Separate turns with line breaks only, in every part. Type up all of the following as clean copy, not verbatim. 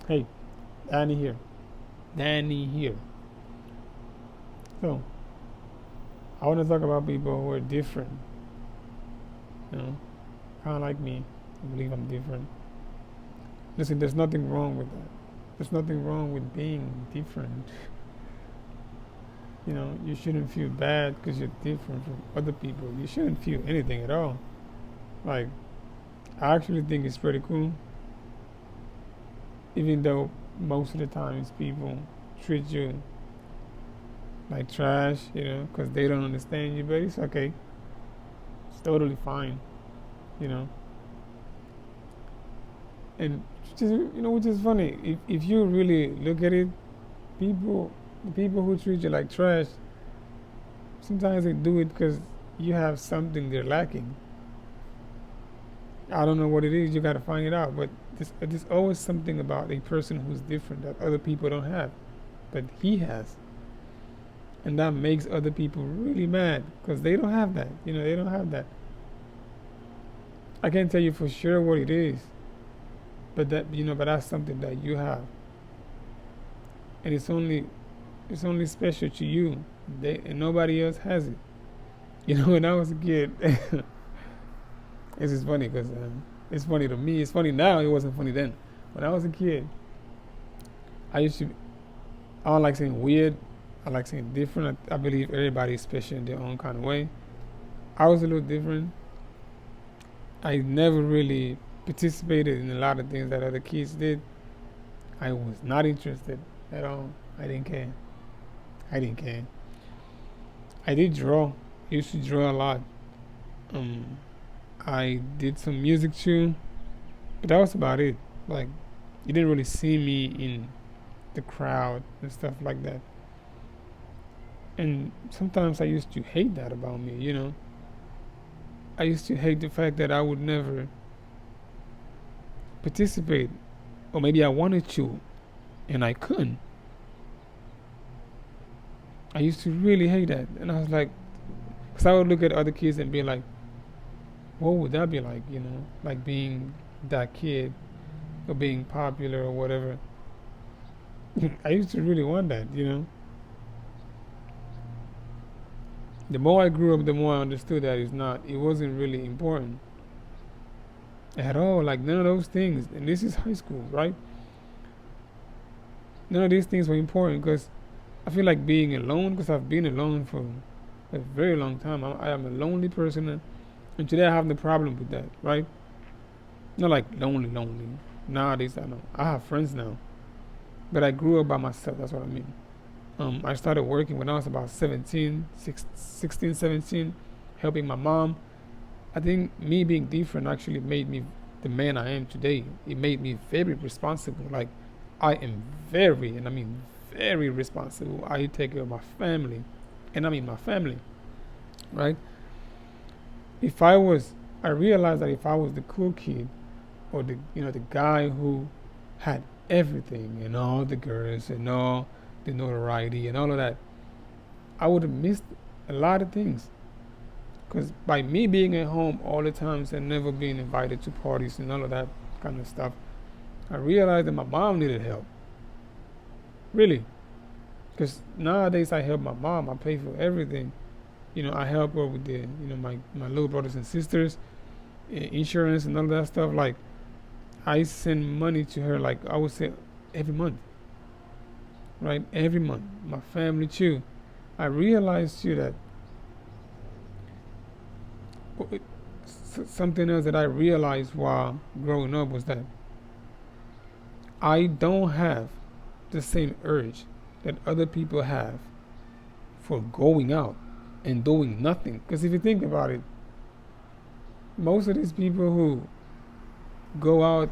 Hey, Danny here. Danny here. So, I want to talk about people who are different. You know, kind of like me. I believe I'm different. Listen, there's nothing wrong with that. There's nothing wrong with being different. You shouldn't feel bad because you're different from other people. You shouldn't feel anything at all. Like, I actually think it's pretty cool, even though most of the times people treat you like trash, because they don't understand you, but it's okay. It's totally fine, you know. And just, which is funny, if you really look at it, people, the people who treat you like trash, sometimes they do it because you have something they're lacking. I don't know what it is. You got to find it out. But there's always something about a person who's different that other people don't have, but he has, and that makes other people really mad because they don't have that. They don't have that. I can't tell you for sure what it is, but but that's something that you have, and it's only special to you. And nobody else has it. When I was a kid, it's just funny because it's funny to me. It's funny now. It wasn't funny then. When I was a kid, I used to. I don't like saying weird. I like saying different. I believe everybody is special in their own kind of way. I was a little different. I never really participated in a lot of things that other kids did. I was not interested at all. I didn't care. I didn't care. I did draw. I used to draw a lot. Um, I did some music too, but that was about it. Like, you didn't really see me in the crowd and stuff like that. And sometimes I used to hate that about me. I used to hate the fact that I would never participate, or maybe I wanted to and I couldn't. I used to really hate that, and I was like, because I would look at other kids and be like, what would that be like? Like being that kid or being popular or whatever. I used to really want that. The more I grew up, the more I understood that it wasn't really important at all. Like, none of those things, and this is high school, right? None of these things were important because I feel like being alone, because I've been alone for a very long time. I am a lonely person, and today I have no problem with that, right? Not like lonely, lonely. Nowadays, I know I have friends now, but I grew up by myself. That's what I mean. I started working when I was about 17, 16, 17, helping my mom. I think me being different actually made me the man I am today. It made me very responsible. Like, I am very, and I mean very responsible. I take care of my family, and I mean my family, right? If I was, I realized that if I was the cool kid, or the guy who had everything and all the girls and all the notoriety and all of that, I would have missed a lot of things. Because by me being at home all the times and never being invited to parties and all of that kind of stuff, I realized that my mom needed help. Really. Because nowadays I help my mom. I pay for everything. I help her with my little brothers and sisters, insurance and all of that stuff. Like, I send money to her, like, I would say every month. Right? Every month. My family too. I realized too that something else that I realized while growing up was that I don't have the same urge that other people have for going out and doing nothing. Because if you think about it, most of these people who go out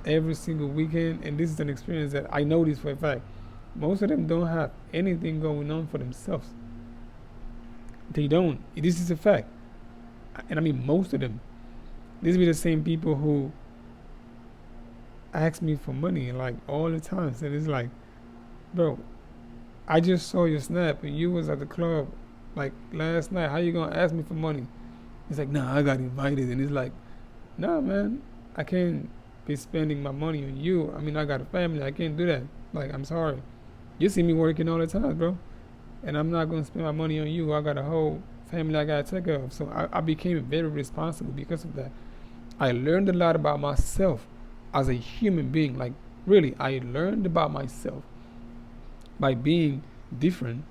every single weekend, and this is an experience that I know this for a fact, most of them don't have anything going on for themselves. They don't. This is a fact. And I mean, most of them. These be the same people who ask me for money, like, all the time. So it's like, bro, I just saw your snap and you was at the club like last night. How you gonna ask me for money? It's like, nah, I got invited. And it's like, nah, man, I can't. be spending my money on you. I mean, I got a family. I can't do that. Like, I'm sorry. You see me working all the time, bro. And I'm not going to spend my money on you. I got a whole family I got to take care of. So I became very responsible because of that. I learned a lot about myself as a human being. Like, really, I learned about myself by being different,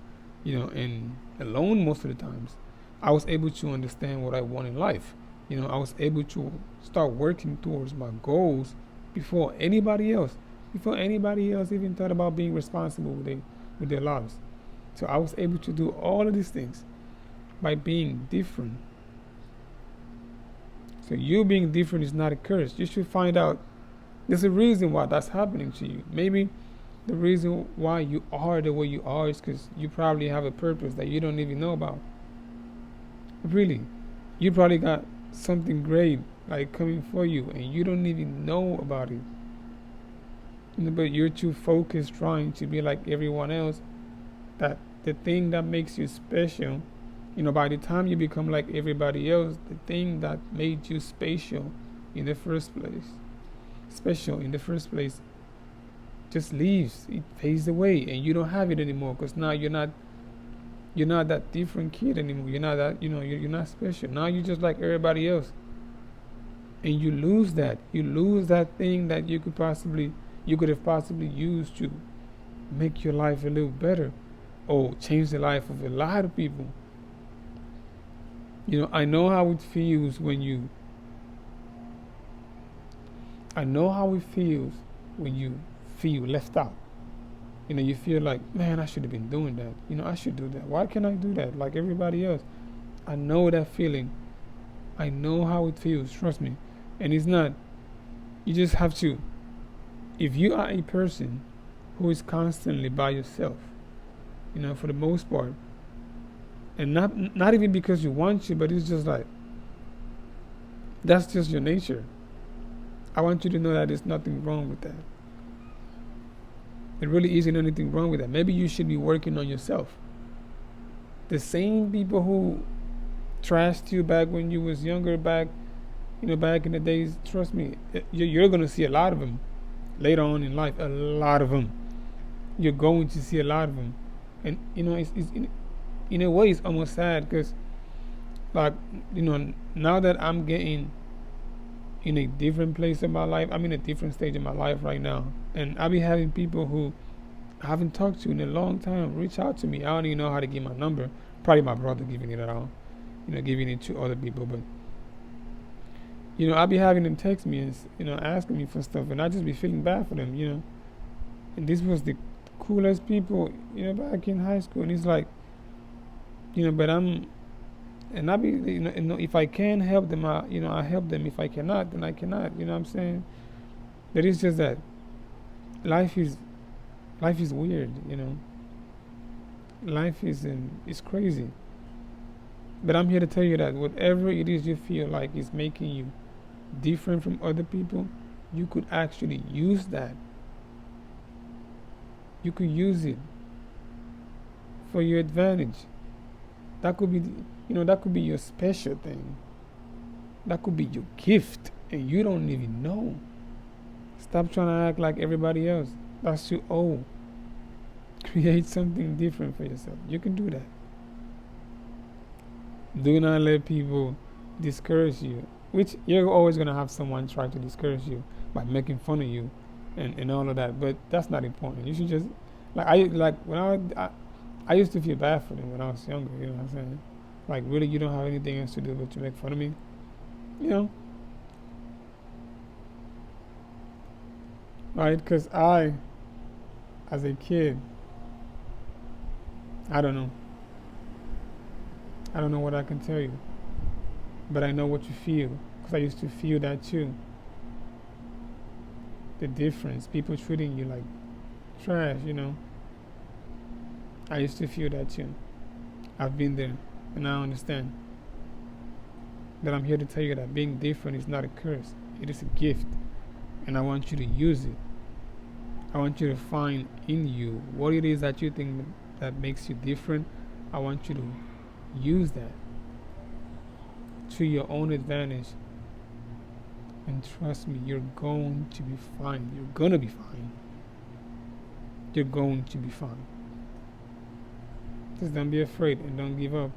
and alone most of the times. I was able to understand what I want in life. I was able to start working towards my goals before anybody else, even thought about being responsible with their lives. So I was able to do all of these things by being different. So you being different is not a curse. You should find out there's a reason why that's happening to you. Maybe the reason why you are the way you are is because you probably have a purpose that you don't even know about. Really, you probably got something great like coming for you and you don't even know about it. But you're too focused trying to be like everyone else that the thing that makes you special, by the time you become like everybody else, the thing that made you special in the first place just leaves. It fades away and you don't have it anymore because now you're not that different kid anymore. You're not that, you're not special. Now you're just like everybody else. And you lose that. You lose that thing that you could have possibly used to make your life a little better or change the life of a lot of people. I know how it feels when you feel left out. You feel like, man, I should have been doing that. I should do that. Why can't I do that like everybody else? I know that feeling. I know how it feels, trust me. And it's not, you just have to, if you are a person who is constantly by yourself, for the most part, and not even because you want to, but it's just like, that's just your nature. I want you to know that there's nothing wrong with that. There really isn't anything wrong with that. Maybe you should be working on yourself. The same people who trashed you back when you was younger, back in the days, trust me, you're going to see a lot of them later on in life. A lot of them. You're going to see a lot of them. And, it's in a way, it's almost sad because, like, now that I'm getting in a different place in my life, I'm in a different stage in my life right now. And I'll be having people who I haven't talked to in a long time reach out to me. I don't even know how to give my number. Probably my brother giving it out, giving it to other people. But, I'll be having them text me and, asking me for stuff. And I just be feeling bad for them, And this was the coolest people, back in high school. And it's like, but and I be, if I can help them, I help them. If I cannot, then I cannot. You know what I'm saying? But it's just that life is weird. Life is crazy. But I'm here to tell you that whatever it is you feel like is making you different from other people, you could actually use that. You could use it for your advantage. That could be, that could be your special thing. That could be your gift, and you don't even know. Stop trying to act like everybody else. That's too old. Create something different for yourself. You can do that. Do not let people discourage you, which you're always going to have someone try to discourage you by making fun of you and all of that, but that's not important. You should just, when I used to feel bad for them when I was younger, you know what I'm saying? Like, really, you don't have anything else to do but to make fun of me? Right? Because I, as a kid, I don't know. I don't know what I can tell you. But I know what you feel. Because I used to feel that too. The difference. People treating you like trash, I used to feel that too. I've been there. And I understand. But I'm here to tell you that being different is not a curse. It is a gift. And I want you to use it. I want you to find in you what it is that you think that makes you different. I want you to use that to your own advantage And trust me, you're going to be fine. You're gonna be fine. You're going to be fine. Just don't be afraid and don't give up.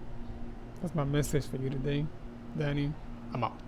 That's my message for you today, Danny. I'm out.